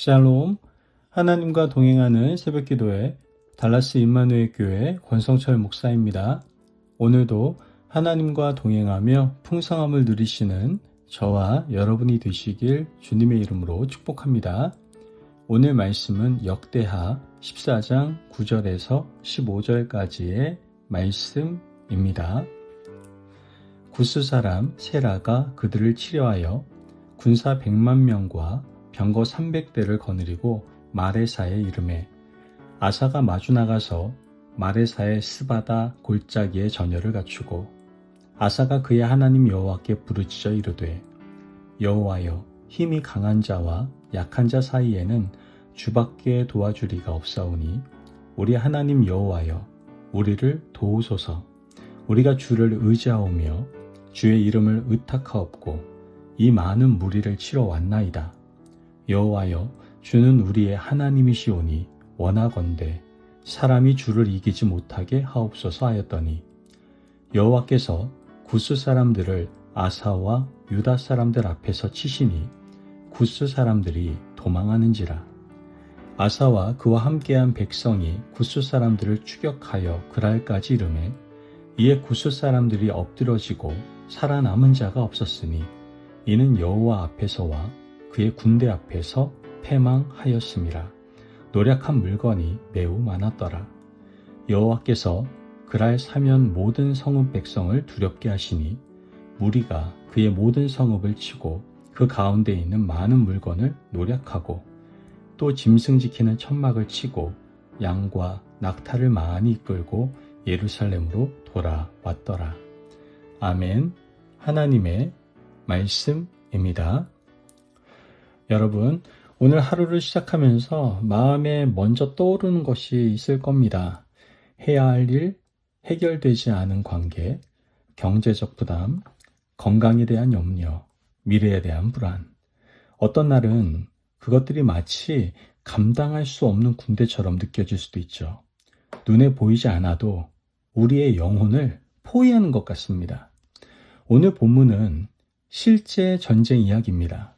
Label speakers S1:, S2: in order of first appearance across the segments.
S1: 샬롬, 하나님과 동행하는 새벽기도회 달라스 임마누엘 교회 권성철 목사입니다. 오늘도 하나님과 동행하며 풍성함을 누리시는 저와 여러분이 되시길 주님의 이름으로 축복합니다. 오늘 말씀은 역대하 14장 9절에서 15절까지의 말씀입니다. 구스 사람 세라가 그들을 치려하여 군사 100만 명과 병거 300대를 거느리고 마레사에 이르매 아사가 마주 나가서 마레사의 스바다 골짜기에 전열을 갖추고 아사가 그의 하나님 여호와께 부르짖어 이르되 여호와여 힘이 강한 자와 약한 자 사이에는 주밖에 도와줄 이가 없사오니 우리 하나님 여호와여 우리를 도우소서. 우리가 주를 의지하오며 주의 이름을 의탁하옵고 이 많은 무리를 치러 왔나이다. 여호와여 주는 우리의 하나님이시오니 원하건대 사람이 주를 이기지 못하게 하옵소서 하였더니 여호와께서 구스 사람들을 아사와 유다 사람들 앞에서 치시니 구스 사람들이 도망하는지라. 아사와 그와 함께한 백성이 구스 사람들을 추격하여 그랄까지 이르매 이에 구스 사람들이 엎드러지고 살아남은 자가 없었으니 이는 여호와 앞에서와 그의 군대 앞에서 패망하였음이라. 노략한 물건이 매우 많았더라. 여호와께서 그랄 사면 모든 성읍 백성을 두렵게 하시니 무리가 그의 모든 성읍을 치고 그 가운데 있는 많은 물건을 노략하고 또 짐승 지키는 천막을 치고 양과 낙타를 많이 이끌고 예루살렘으로 돌아왔더라. 아멘. 하나님의 말씀입니다. 여러분, 오늘 하루를 시작하면서 마음에 먼저 떠오르는 것이 있을 겁니다. 해야 할 일, 해결되지 않은 관계, 경제적 부담, 건강에 대한 염려, 미래에 대한 불안. 어떤 날은 그것들이 마치 감당할 수 없는 군대처럼 느껴질 수도 있죠. 눈에 보이지 않아도 우리의 영혼을 포위하는 것 같습니다. 오늘 본문은 실제 전쟁 이야기입니다.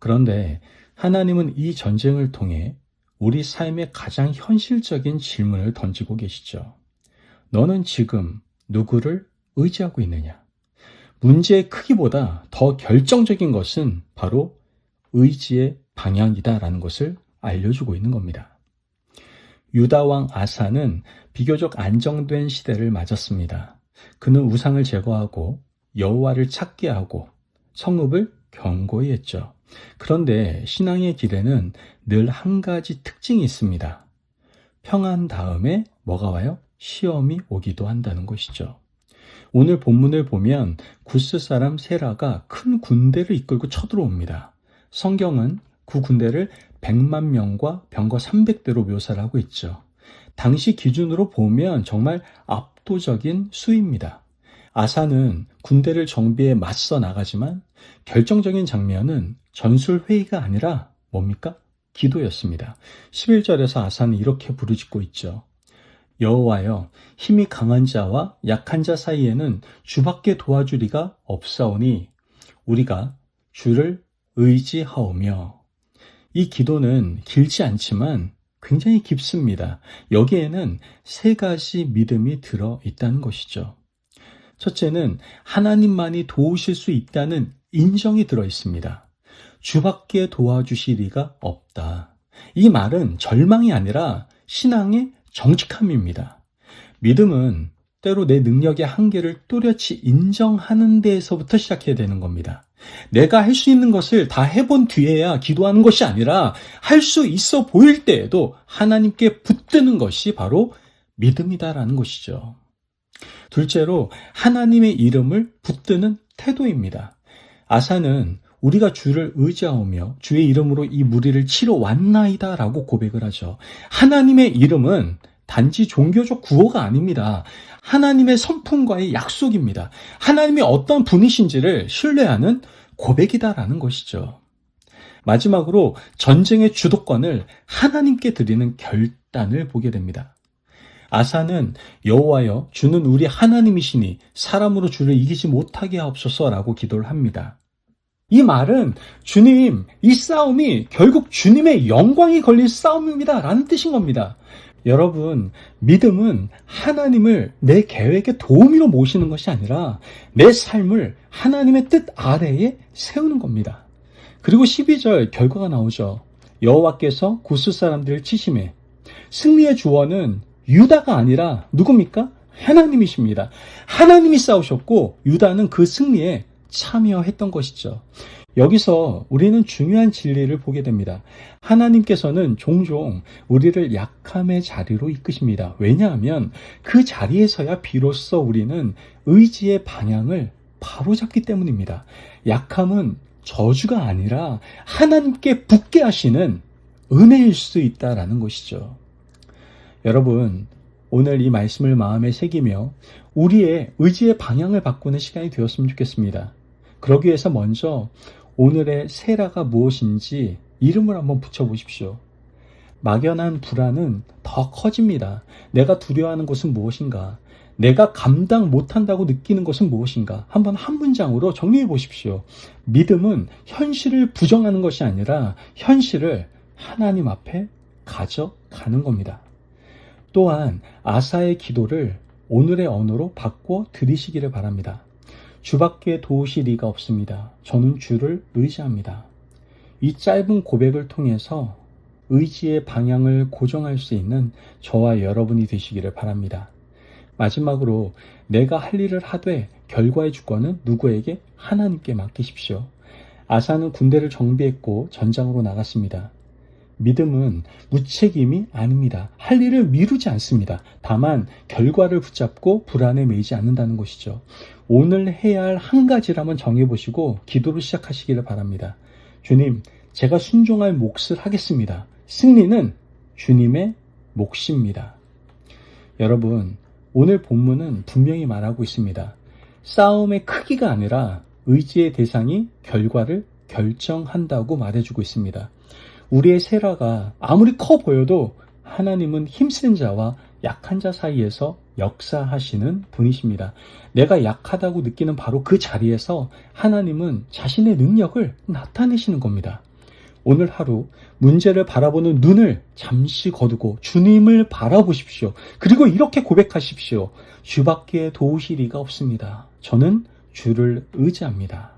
S1: 그런데 하나님은 이 전쟁을 통해 우리 삶의 가장 현실적인 질문을 던지고 계시죠. 너는 지금 누구를 의지하고 있느냐? 문제의 크기보다 더 결정적인 것은 바로 의지의 방향이다라는 것을 알려주고 있는 겁니다. 유다 왕 아사는 비교적 안정된 시대를 맞았습니다. 그는 우상을 제거하고 여호와를 찾게 하고 성읍을 견고히 했죠. 그런데 신앙의 길에는 늘 한 가지 특징이 있습니다. 평안 다음에 뭐가 와요? 시험이 오기도 한다는 것이죠. 오늘 본문을 보면 구스 사람 세라가 큰 군대를 이끌고 쳐들어옵니다. 성경은 그 군대를 100만 명과 병거 300대로 묘사를 하고 있죠. 당시 기준으로 보면 정말 압도적인 수입니다. 아사는 군대를 정비해 맞서 나가지만 결정적인 장면은 전술회의가 아니라 뭡니까? 기도였습니다. 11절에서 아사는 이렇게 부르짖고 있죠. 여호와여 힘이 강한 자와 약한 자 사이에는 주밖에 도와줄 이가 없사오니 우리가 주를 의지하오며. 이 기도는 길지 않지만 굉장히 깊습니다. 여기에는 세 가지 믿음이 들어있다는 것이죠. 첫째는 하나님만이 도우실 수 있다는 인정이 들어있습니다. 주밖에 도와주실 이가 없다. 이 말은 절망이 아니라 신앙의 정직함입니다. 믿음은 때로 내 능력의 한계를 또렷이 인정하는 데에서부터 시작해야 되는 겁니다. 내가 할 수 있는 것을 다 해본 뒤에야 기도하는 것이 아니라 할 수 있어 보일 때에도 하나님께 붙드는 것이 바로 믿음이다라는 것이죠. 둘째로 하나님의 이름을 붙드는 태도입니다. 아사는 우리가 주를 의지하오며 주의 이름으로 이 무리를 치러 왔나이다 라고 고백을 하죠. 하나님의 이름은 단지 종교적 구호가 아닙니다. 하나님의 성품과의 약속입니다. 하나님이 어떤 분이신지를 신뢰하는 고백이다라는 것이죠. 마지막으로 전쟁의 주도권을 하나님께 드리는 결단을 보게 됩니다. 아사는 여호와여 주는 우리 하나님이시니 사람으로 주를 이기지 못하게 하옵소서라고 기도를 합니다. 이 말은 주님, 이 싸움이 결국 주님의 영광이 걸릴 싸움입니다 라는 뜻인 겁니다. 여러분, 믿음은 하나님을 내 계획의 도우미로 모시는 것이 아니라 내 삶을 하나님의 뜻 아래에 세우는 겁니다. 그리고 12절 결과가 나오죠. 여호와께서 구스 사람들을 치심해. 승리의 주원은 유다가 아니라 누굽니까? 하나님이십니다. 하나님이 싸우셨고 유다는 그 승리에 참여했던 것이죠. 여기서 우리는 중요한 진리를 보게 됩니다. 하나님께서는 종종 우리를 약함의 자리로 이끄십니다. 왜냐하면 그 자리에서야 비로소 우리는 의지의 방향을 바로잡기 때문입니다. 약함은 저주가 아니라 하나님께 붙게 하시는 은혜일 수 있다라는 것이죠. 여러분, 오늘 이 말씀을 마음에 새기며 우리의 의지의 방향을 바꾸는 시간이 되었으면 좋겠습니다. 그러기 위해서 먼저 오늘의 세라가 무엇인지 이름을 한번 붙여보십시오. 막연한 불안은 더 커집니다. 내가 두려워하는 것은 무엇인가? 내가 감당 못한다고 느끼는 것은 무엇인가? 한번 한 문장으로 정리해 보십시오. 믿음은 현실을 부정하는 것이 아니라 현실을 하나님 앞에 가져가는 겁니다. 또한 아사의 기도를 오늘의 언어로 바꿔 드리시기를 바랍니다. 주밖에 도우실 이가 없습니다. 저는 주를 의지합니다. 이 짧은 고백을 통해서 의지의 방향을 고정할 수 있는 저와 여러분이 되시기를 바랍니다. 마지막으로 내가 할 일을 하되 결과의 주권은 누구에게? 하나님께 맡기십시오. 아사는 군대를 정비했고 전장으로 나갔습니다. 믿음은 무책임이 아닙니다. 할 일을 미루지 않습니다. 다만 결과를 붙잡고 불안에 매이지 않는다는 것이죠. 오늘 해야 할 한 가지를 한번 정해보시고 기도를 시작하시기를 바랍니다. 주님, 제가 순종할 몫을 하겠습니다. 승리는 주님의 몫입니다. 여러분, 오늘 본문은 분명히 말하고 있습니다. 싸움의 크기가 아니라 의지의 대상이 결과를 결정한다고 말해주고 있습니다. 우리의 세라가 아무리 커 보여도 하나님은 힘센 자와 약한 자 사이에서 역사하시는 분이십니다. 내가 약하다고 느끼는 바로 그 자리에서 하나님은 자신의 능력을 나타내시는 겁니다. 오늘 하루 문제를 바라보는 눈을 잠시 거두고 주님을 바라보십시오. 그리고 이렇게 고백하십시오. 주밖에 도우실 이가 없습니다. 저는 주를 의지합니다.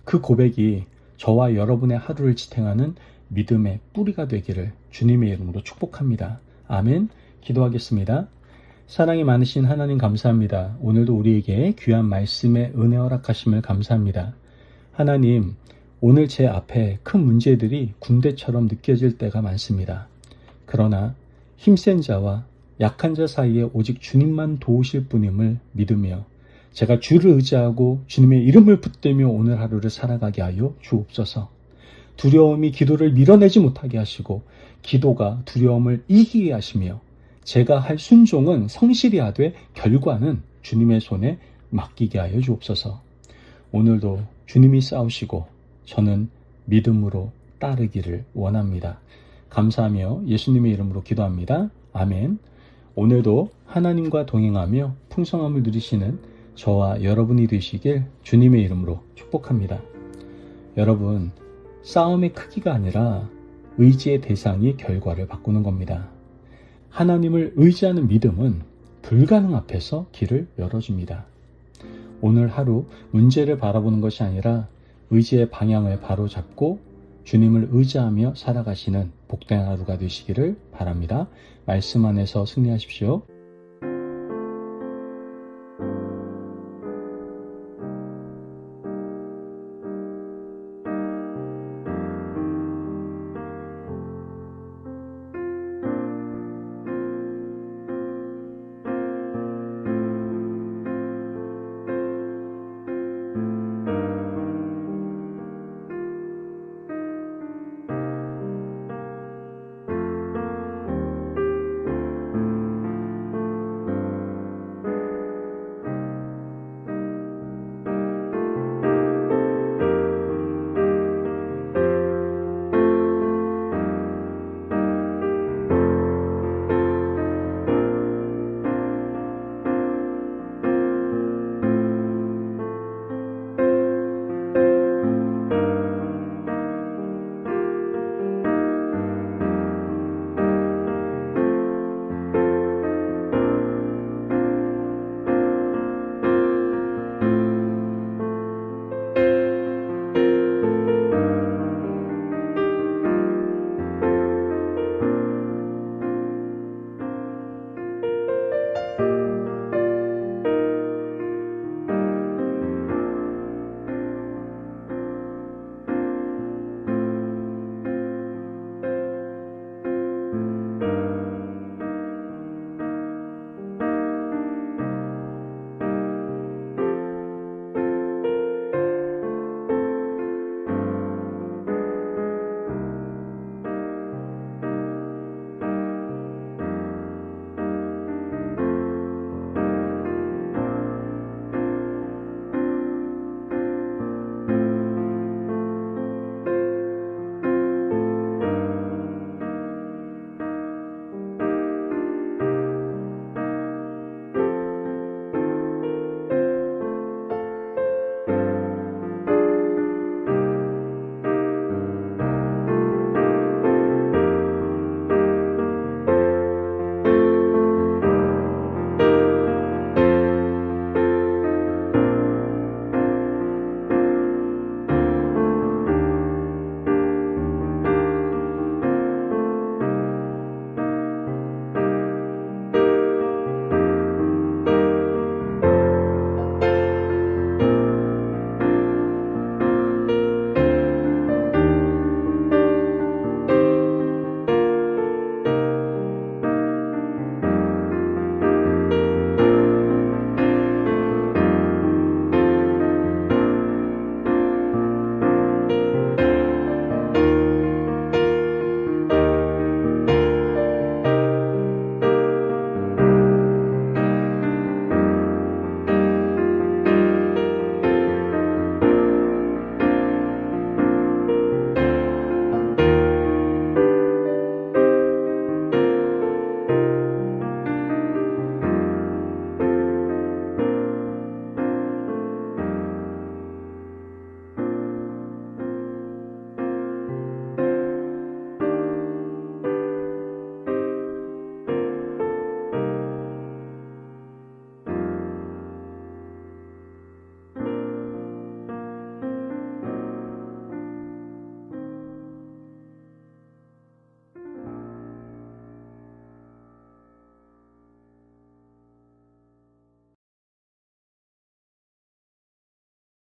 S1: 그 고백이 저와 여러분의 하루를 지탱하는 믿음의 뿌리가 되기를 주님의 이름으로 축복합니다. 아멘. 기도하겠습니다. 사랑이 많으신 하나님 감사합니다. 오늘도 우리에게 귀한 말씀의 은혜 허락하심을 감사합니다. 하나님, 오늘 제 앞에 큰 문제들이 군대처럼 느껴질 때가 많습니다. 그러나 힘센 자와 약한 자 사이에 오직 주님만 도우실 분임을 믿으며 제가 주를 의지하고 주님의 이름을 붙들며 오늘 하루를 살아가게 하여 주옵소서. 두려움이 기도를 밀어내지 못하게 하시고 기도가 두려움을 이기게 하시며 제가 할 순종은 성실히 하되 결과는 주님의 손에 맡기게 하여 주옵소서. 오늘도 주님이 싸우시고 저는 믿음으로 따르기를 원합니다. 감사하며 예수님의 이름으로 기도합니다. 아멘. 오늘도 하나님과 동행하며 풍성함을 누리시는 저와 여러분이 되시길 주님의 이름으로 축복합니다. 여러분, 싸움의 크기가 아니라 의지의 대상이 결과를 바꾸는 겁니다. 하나님을 의지하는 믿음은 불가능 앞에서 길을 열어줍니다. 오늘 하루 문제를 바라보는 것이 아니라 의지의 방향을 바로 잡고 주님을 의지하며 살아가시는 복된 하루가 되시기를 바랍니다. 말씀 안에서 승리하십시오.